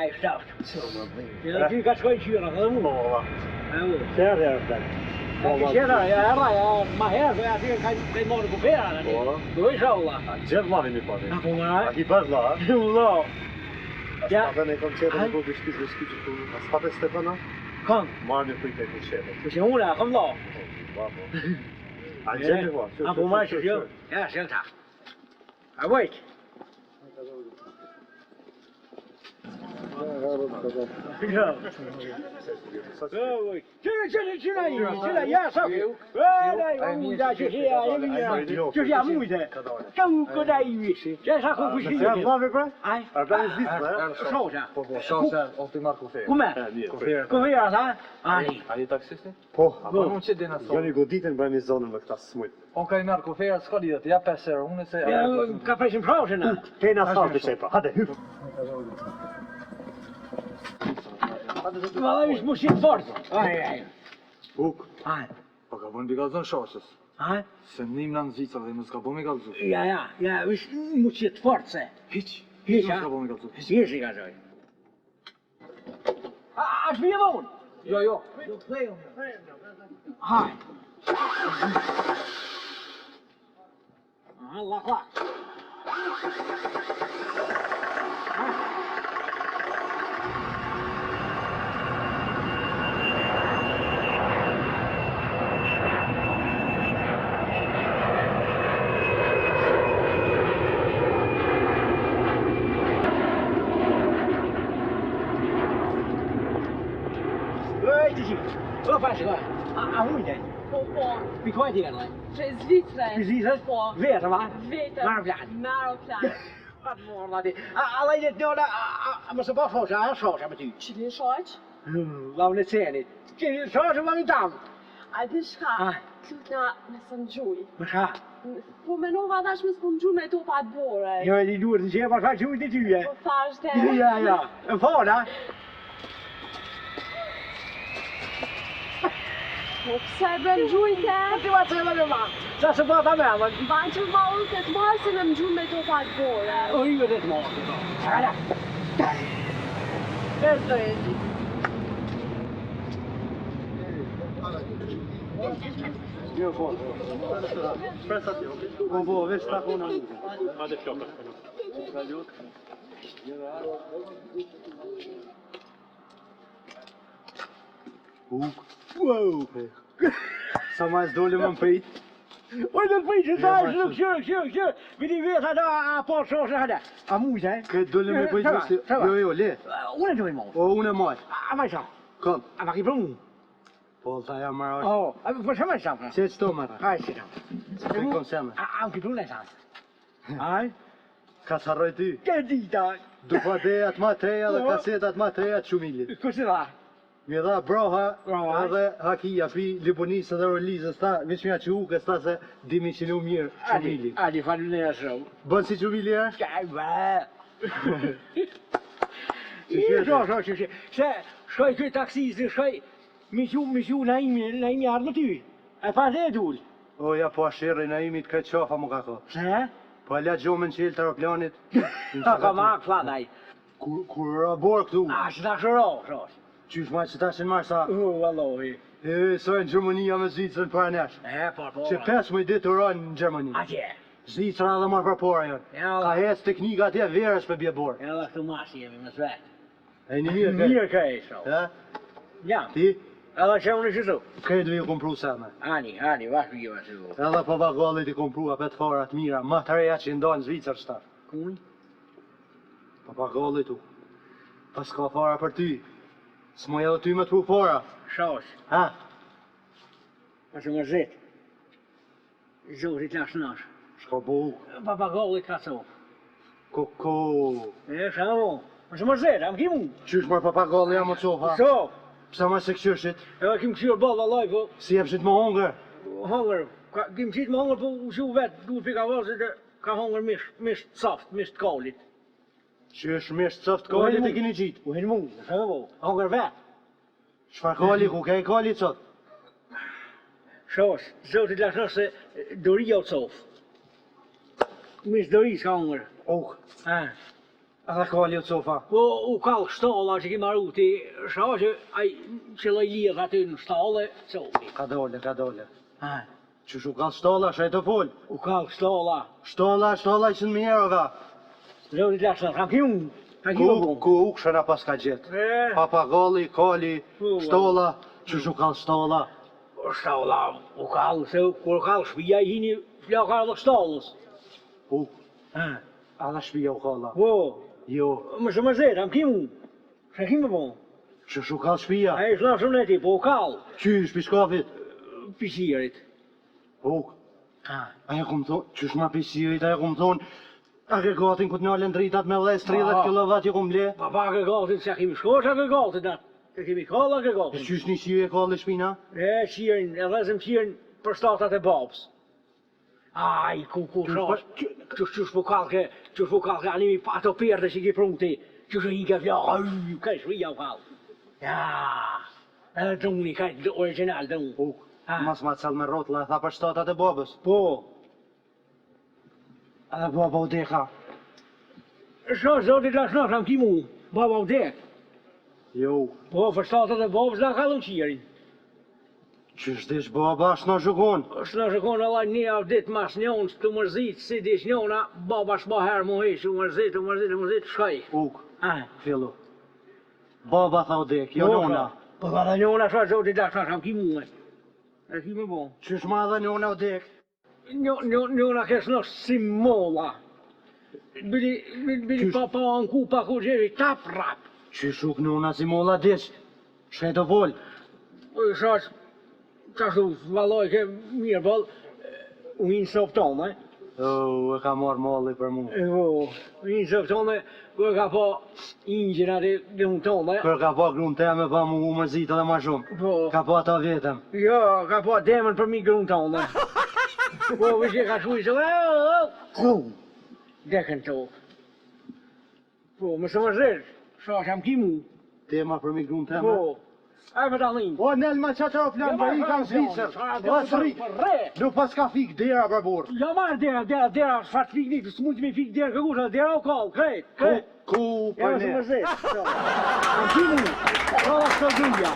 Ai, stop. Ja, die gaat gewoon hier nog helemaal. Ja, ja. Maar ja, geen morgen proberen. Doe je zo la. Gjem ma vini pa Na po ma. A ki baz la, ha? No. Ja. Ata ne kom qetë në po bishkis që tu. As pape Stefana? Kom. Marrë një kujtë e ku qetë. Dus je moeder, kom dan. A gjem e po? Na po ma, jo. Ja, zeg dat. Ah, wait. Ja. Şuraya ya sakın. Böyle da şuraya moeite. Kan kadar iyi. Jij zag ook goed. Ja, ma ve pra? Ai. Arda is dit, hè? Zo ja. Shosa, of ti marr kufer. Kom maar. Kom hier aan. Ai. A je taksisti? Po, Apo nuk që dina sot? Gjoni goditën bëjmë i zonën me këta smujt. On ka i marrë kofera, s'ka lidhët, ja 5 euro, unë se... Ka presin pauze na. Kena saltë qepa, hade, hyp. Valla is moest je fort. Ai. Buk, Ai. Po ka bën bigazon shoshës. Ai. Se nim në Zvicër dhe nuk ka bën me galzu. Ja, is moest je fort zijn. Hiç. Hiç, Nuk ha? ka bën me galzu. Hier zie ik zo. Als we hier wonen. Jo. Hai. Allah. Wat was het? Hoe is het? Wie kwam je dan? Przez Zwicrę. Precies, Po. Weer, waar? Witam. Maroplan. Maroplan. Wat voor dit? Alleen dit nou, maar ze baf zo met u. Czyli shoq? Laat me het zeggen. Zo ze maar niet aan. A di shka? Klutna me sëngjuj. Maar ga. Po menova tash me sëngjuj me topat bore. Jo, die doet het zeer, maar wat doe je dit u, hè? Po thash te. Ja. Een vader? Po pse bën gjujte? Wat ze hebben maar. Dat ze wat aan mij, want Ban që ma unë këtë marë se në më gjuj me topat bore. oh, je dit maar. Ja. Dat is Jo, voor. Shpresat jo. Po, veç ta puna. Hade flokka. Buk. Wow. Sa ma s'dole më mprit. Oj, dat weet je, zo. Wie die weer gaat daar pas zo zeggen. Amoes, hè? Këtë dole me bëjt vështi. Jo, le. Unë do i mos. O, unë e marr. Ama sa. Kom. Ama ki prum. Po, ta ja marr. Oh, voor sama sa. Se qëto marr. Ai, sit. Se kom seme. Am ki prum sa. Ai. Ka të harroj ty. Ke dita. Dupatejat ma treja dhe kasetat ma treja të shumilit. Kush dha? Mi dha broha Broha. edhe hakia pi Libonisë dhe Orlizës ta, veç mja që ukës ta se dimi që në mirë shumili. Ali falune zo. Bën si shumili e? Kijk, waar. Zo. Se, shkoj këtë taksisë, shkoj, mishu na imi ardhë më ty. E pa dhe dul. O ja po ashirë na imit këtë qofa më ka thot. Se? Po ala gjomën që të aeroplanit. Ka mak fladaj. Kur borë këtu, Që ta shëro, qysh ma që ta shenë marë sa, Wallohi. so e në Gjermania me Zvicrën para nesh. Po. Që 15 ditë të rojnë në Gjermani. Atje. Zvicra dhe marë për pora janë. Ja, Ka hes teknika atje verës për bje borë. edhe këtu masi jemi më svet. E një mirë Mirë kaj, so. Ha? Ja, Ti? edhe që unë që so. Këtë duhe kompru seme. Ani, vashë jo e se. Edhe po bagallit i komprua për të farat mira, ma të reja që ndonë Zvicër shtar. Kuj? Po bagallit u. Pas ka fara për ty. S'moj edhe ty me të pru fara. Shosh, Ha? është më zet. Zorit lash nash. Shko bu. Papagalli ka so. Koko. E, shamo. është më zet, am kimu. Qysh marë papagalli jam o qofa? So, Psa ma se këshyshit? edhe kim këshirë balla laj, po. Si jepshit më hongër? Hongër, kim qitë më hongër, po u shu vetë, duhet pika vazë dhe ka hongër misht saft, misht kallit. Qysh misht soft kallit e kini qitë? U hinë mu, shë po, hongër vetë. Shfar kalli ku ke i kallit sot? Shosh, zotit lash nash se doria o cof. Misht dori s'ka hongër. Oh, Edhe kali o cofa. Po u kall shtalla që ki marru ti, shka që ai qëlloj lidh aty në shtallë, cofi. Ka dole. Ha, Që shu kall shtolla, shaj të fol. u kall shtalla. Shtolla i që në mjerë ka. Zoti lashë, kam ki unë. Kam ki unë. Ku u këshëna pas ka gjetë. Papagalli, kali, shtolla, që shu kall shtolla. Shtalla u kall, se kur u kall shpija i hini flakar dhe shtallës. U, Ha, edhe shpija u kalla. po, Jo, më shumë zet, kam ki unë. Shka ki më po? që shu kall shpija. A i shla shumë e ti, po u kall. Qysh, piskafit. Pisirit. U, Ha, aja kum thonë, qysh ma pisirit, aja kum thonë, a ke gatin këtë nalën dritat me les 30 kW ju kum le. papa ke gatit, se kemi shkosh a ke gatit, da. Se kemi kalla ke E gatit. qysh një qire kalli shpina? E, qirin, e dhezëm qirin për shtatat e babës. Aj, ku shash, qysh po kalke, animi pa ato perde që ki prun ti, qysh i ke flak, aj, ka shvija u kall. Ja, edhe duni, ka original duni. U, mas ma cel me rotla e tha për shtatat e babës. Po, Edhe baba u deka. shash zotit la shnash, am ki mu, baba u dek. Jo, Po, për shtatat e babës la kallon qirin. qysh dish baba, shna zhukon. është në shëkon Allah një avdit mas njonë, të mërzit, si dish njona, baba shba herë më hesh, u mërzit, shkaj. Uk, Ah, fillu. Baba tha u dek, jo nona. Po ka dhe njona shka zotit da shka, kam ki muë. E ki më bo. Qysh ma dhe nona u dek? Njona kesh në si molla. Bili pa anku, pa ku gjeri, tap rap. Qysh uk nona si molla dish? Shkaj të vol. Shash, qashtu, valoj ke mirë bol, u hinë soptone. O, e ka marrë molli për mu. U hinë soptone, ku e ka po ingjën atë dëmë tone. Kër ka pa grunë teme, pa mu u mërzit edhe ma shumë. Po. Ka pa ta vetëm. Jo, ka po demën për mi grunë tonë. Po, vëqë e ka shuj se, ku? Dekën to. Po, më shumë zërë, sa sham ki mu. Tema për mi grunë teme. Po, a për talin. O, Nelma qa qa o flanë, për i kam Zvicër. O, sëri, nuk pas ka fik dera për burë. Ja marrë dera, shfar të fik një, së mund të mi fik dera këgusha, dera o kallë, krejt. Ku Ja, për më shumë ne? zërë. Sham ki mu, ka la së dhundja.